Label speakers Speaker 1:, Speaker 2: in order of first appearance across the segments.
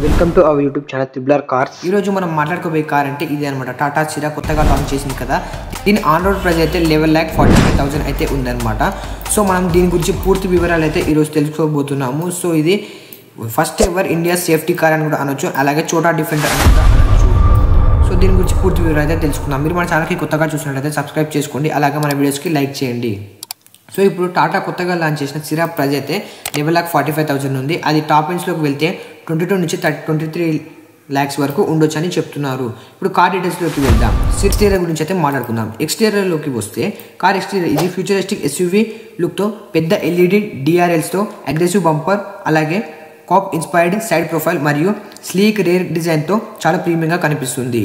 Speaker 1: Welcome to our YouTube channel triple R cars.
Speaker 2: ఈరోజు మనం మాట్లాడుకోబోయే car అంటే ఇది అనమాట. టాటా సిరా కొత్తగా లాంచ్ చేసింది కదా. దీని ఆన్ రోడ్ ప్రైస్ అయితే 11,45,000 అయితే ఉందన్నమాట. సో మనం దీని గురించి పూర్తి వివరాలు అయితే ఈరోజు తెలుసుకోబోతున్నాము. సో ఇది first ever India safety car అని కూడా అనొచ్చు, అలాగే చోటా డిఫెండర్ అని కూడా అనొచ్చు. సో దీని గురించి పూర్తి వివరాలు అయితే తెలుసుకుందాం. మీరు మన ఛానల్కి కొత్తగా చూసినట్లయితే సబ్స్క్రైబ్ చేసుకోండి, అలాగే మన వీడియోస్కి లైక్ చేయండి. సో ఇప్పుడు టాటా కొత్తగా లాంచ్ చేసిన సిరా ప్రైస్ అయితే 11,45,000 ఉంది. అది టాప్ ఎండ్స్లోకి వెళ్తే 22 నుంచి 23 lakhs వరకు ఉండొచ్చు అని చెప్తున్నారు. ఇప్పుడు కార్ డీటెయిల్స్లోకి వెళ్దాం. ఎక్స్టీరియర్ గురించి అయితే మాట్లాడుకుందాం. ఎక్స్టీరియర్లోకి వస్తే కార్ ఎక్స్టీరియర్ ఇది ఫ్యూచరిస్టిక్ ఎస్యూవీ లుక్తో పెద్ద ఎల్ఈడి డిఆర్ఎల్స్తో అగ్రెసివ్ బంపర్, అలాగే కాప్ ఇన్స్పైర్డ్ సైడ్ ప్రొఫైల్ మరియు స్లీక్ రేర్ డిజైన్తో చాలా ప్రీమియంగా కనిపిస్తుంది.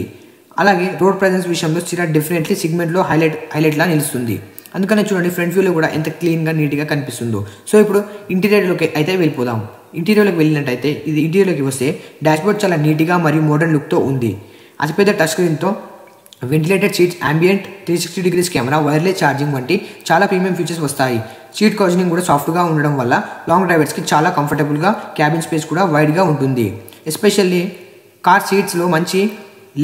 Speaker 2: అలాగే రోడ్ ప్రెజెన్స్ విషయంలో సిరా డెఫినెట్లీ సిగ్మెంట్లో హైలైట్లా నిలుస్తుంది. అందుకనే చూడండి ఫ్రంట్ వ్యూలో కూడా ఎంత క్లీన్గా నీట్గా కనిపిస్తుందో. సో ఇప్పుడు ఇంటీరియర్లోకి అయితే వెళ్ళిపోదాం. ఇంటీరియర్లోకి వెళ్ళినట్టయితే ఇది ఇంటీరియర్లోకి వస్తే డాష్బోర్డ్ చాలా నీట్గా మరియు మోడర్న్ లుక్తో ఉంది. అతిపెద్ద టచ్ స్క్రీన్తో ventilated seats, ambient 360 degrees camera, wireless charging వంటి చాలా ప్రీమియం ఫీచర్స్ వస్తాయి. సీట్ కౌషనింగ్ కూడా సాఫ్ట్గా ఉండడం వల్ల లాంగ్ డ్రైవర్స్కి చాలా కంఫర్టబుల్గా, క్యాబిన్ స్పేస్ కూడా వైడ్గా ఉంటుంది. ఎస్పెషల్లీ కార్ సీట్స్లో మంచి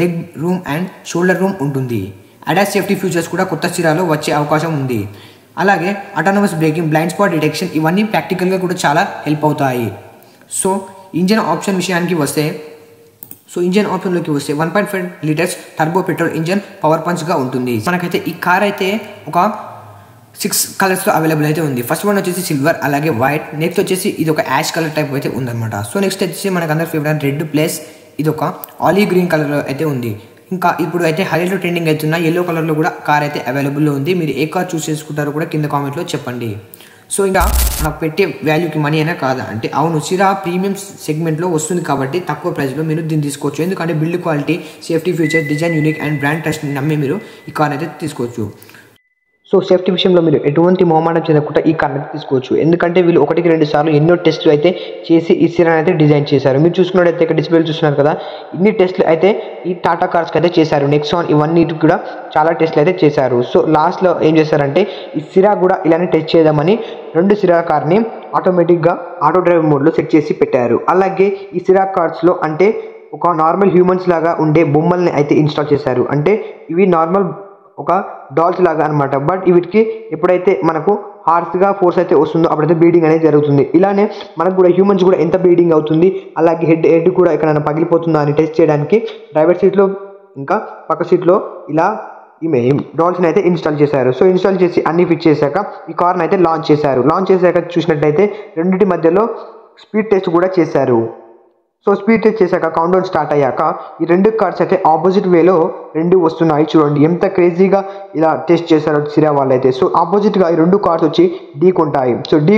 Speaker 2: leg room and shoulder room ఉంటుంది. అడాస్ సేఫ్టీ ఫీచర్స్ కూడా కొత్త సిరాలో వచ్చే అవకాశం ఉంది. అలాగే autonomous breaking, blind spot detection ఇవన్నీ ప్రాక్టికల్గా కూడా చాలా హెల్ప్ అవుతాయి. సో ఇంజన్ ఆప్షన్ విషయానికి వస్తే ఇంజన్ ఆప్షన్లోకి వస్తే 1.5 liters turbo petrol engine power పంచ్గా ఉంటుంది. మనకైతే ఈ కార్ అయితే ఒక 6 కలర్స్లో అవైలబుల్ అయితే ఉంది. ఫస్ట్ వన్ వచ్చేసి సిల్వర్, అలాగే వైట్. నెక్స్ట్ వచ్చేసి ఇది ఒక యాష్ కలర్ టైప్ అయితే ఉందన్నమాట. సో నెక్స్ట్ వచ్చేసి మనకు అందరి ఫేవరెట్ రెడ్ ప్లస్ ఇది ఒక ఆలివ్ గ్రీన్ కలర్లో అయితే ఉంది. ఇంకా ఇప్పుడు అయితే హైలైట్లో ట్రెండింగ్ అవుతున్న ఎల్లో కలర్లో కూడా కార్ అయితే అవైలబుల్లో ఉంది. మీరు ఏ కార్ చూస్ చేసుకుంటారో కూడా కింద కామెంట్లో చెప్పండి. సో ఇంకా నాకు పెట్టే వాల్యూకి మనీ అయినా కాదా అంటే అవును, సిరా ప్రీమియం సెగ్మెంట్లో వస్తుంది కాబట్టి తక్కువ ప్రైస్లో మీరు దీన్ని తీసుకోవచ్చు. ఎందుకంటే build quality, safety feature, design unique and brand ట్రస్ట్ని నమ్మి మీరు ఈ కార్ అయితే తీసుకోవచ్చు.
Speaker 1: సో సేఫ్టీ విషయంలో మీరు ఎటువంటి మొహమాటం చెందకుండా ఈ కార్ని తీసుకోవచ్చు. ఎందుకంటే వీళ్ళు 1-2 సార్లు ఎన్నో టెస్టులు అయితే చేసి ఈ సిరాని అయితే డిజైన్ చేశారు. మీరు చూసుకున్నట్టయితే ఇక్కడ డిస్ప్లేలు చూస్తున్నారు కదా, ఇన్ని టెస్టులు అయితే ఈ టాటా కార్స్కి అయితే చేశారు. నెక్సాన్ ఇవన్నీ కూడా చాలా టెస్టులు అయితే చేశారు. సో లాస్ట్లో ఏం చేశారంటే ఈ సిరా కూడా ఇలానే టెస్ట్ చేద్దామని 2 సిరా కార్ని ఆటోమేటిక్గా ఆటో డ్రైవ్ మోడ్లో సెట్ చేసి పెట్టారు. అలాగే ఈ సిరా కార్స్లో అంటే ఒక నార్మల్ హ్యూమన్స్ లాగా ఉండే బొమ్మల్ని అయితే ఇన్స్టాల్ చేశారు. అంటే ఇవి నార్మల్ ఒక డాల్స్ లాగా అనమాట. బట్ వీటికి ఎప్పుడైతే మనకు హార్స్గా ఫోర్స్ అయితే వస్తుందో అప్పుడైతే బ్లీడింగ్ అనేది జరుగుతుంది. ఇలానే మనకు కూడా హ్యూమన్స్ కూడా ఎంత బ్లీడింగ్ అవుతుంది, అలాగే హెడ్ కూడా ఎక్కడైనా పగిలిపోతుందా అని టెస్ట్ చేయడానికి డ్రైవర్ సీట్లో ఇంకా పక్క సీట్లో ఇలా ఈమె డాల్స్ని అయితే ఇన్స్టాల్ చేశారు. సో ఇన్స్టాల్ చేసి అన్ని ఫిక్స్ చేశాక ఈ కార్ని అయితే లాంచ్ చేశారు. లాంచ్ చేశాక చూసినట్టయితే రెండింటి మధ్యలో స్పీడ్ టెస్ట్ కూడా చేశారు. సో స్పీడ్ టెస్ట్ చేశాక కౌంట్డౌన్ స్టార్ట్ అయ్యాక ఈ 2 కార్స్ అయితే ఆపోజిట్ వేలో 2 వస్తున్నాయి. చూడండి ఎంత క్రేజీగా ఇలా టెస్ట్ చేశారో సిరా వాళ్ళైతే. సో ఆపోజిట్గా ఈ 2 కార్స్ వచ్చి ఢీకొంటాయి.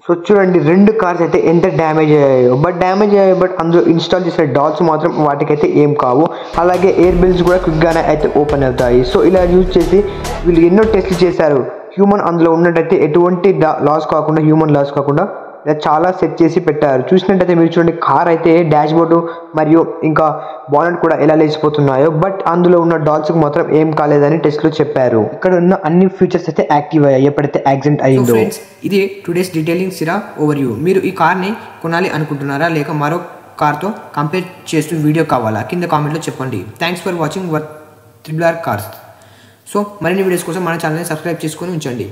Speaker 1: సో చూడండి 2 కార్స్ అయితే ఎంత డ్యామేజ్ అయ్యాయో. బట్ అందులో ఇన్స్టాల్ చేసిన డాల్స్ మాత్రం వాటికైతే ఏం కావు. అలాగే ఎయిర్ బెల్స్ కూడా క్విక్గానే అయితే ఓపెన్ అవుతాయి. సో ఇలా యూజ్ చేసి వీళ్ళు ఎన్నో టెస్ట్లు చేశారు. హ్యూమన్ అందులో ఉన్నట్టయితే ఎటువంటి లాస్ కాకుండా, హ్యూమన్ లాస్ కాకుండా ఇలా చాలా సెట్ చేసి పెట్టారు. చూసినట్టయితే మీరు చూడండి కార్ అయితే డాష్ బోర్డు మరియు ఇంకా బానెట్ కూడా ఎలా లేచిపోతున్నాయో. బట్ అందులో ఉన్న డాల్స్కి మాత్రం ఏం కాలేదని టెస్ట్లో చెప్పారు. ఇక్కడ ఉన్న అన్ని ఫీచర్స్ అయితే యాక్టివ్ అయ్యాయి ఎప్పుడైతే యాక్సిడెంట్ అయ్యిందో.
Speaker 2: ఇది టుడేస్ డీటెయిలింగ్ సిరా ఓవర్ వ్యూ. మీరు ఈ కార్ని కొనాలి అనుకుంటున్నారా, లేక మరో కార్తో కంపేర్ చేస్తూ వీడియో కావాలా, కింద కామెంట్లో చెప్పండి. Thanks for watching triple R cars. So మరిన్ని వీడియోస్ కోసం మన ఛానల్ని సబ్స్క్రైబ్ చేసుకొని ఉంచండి.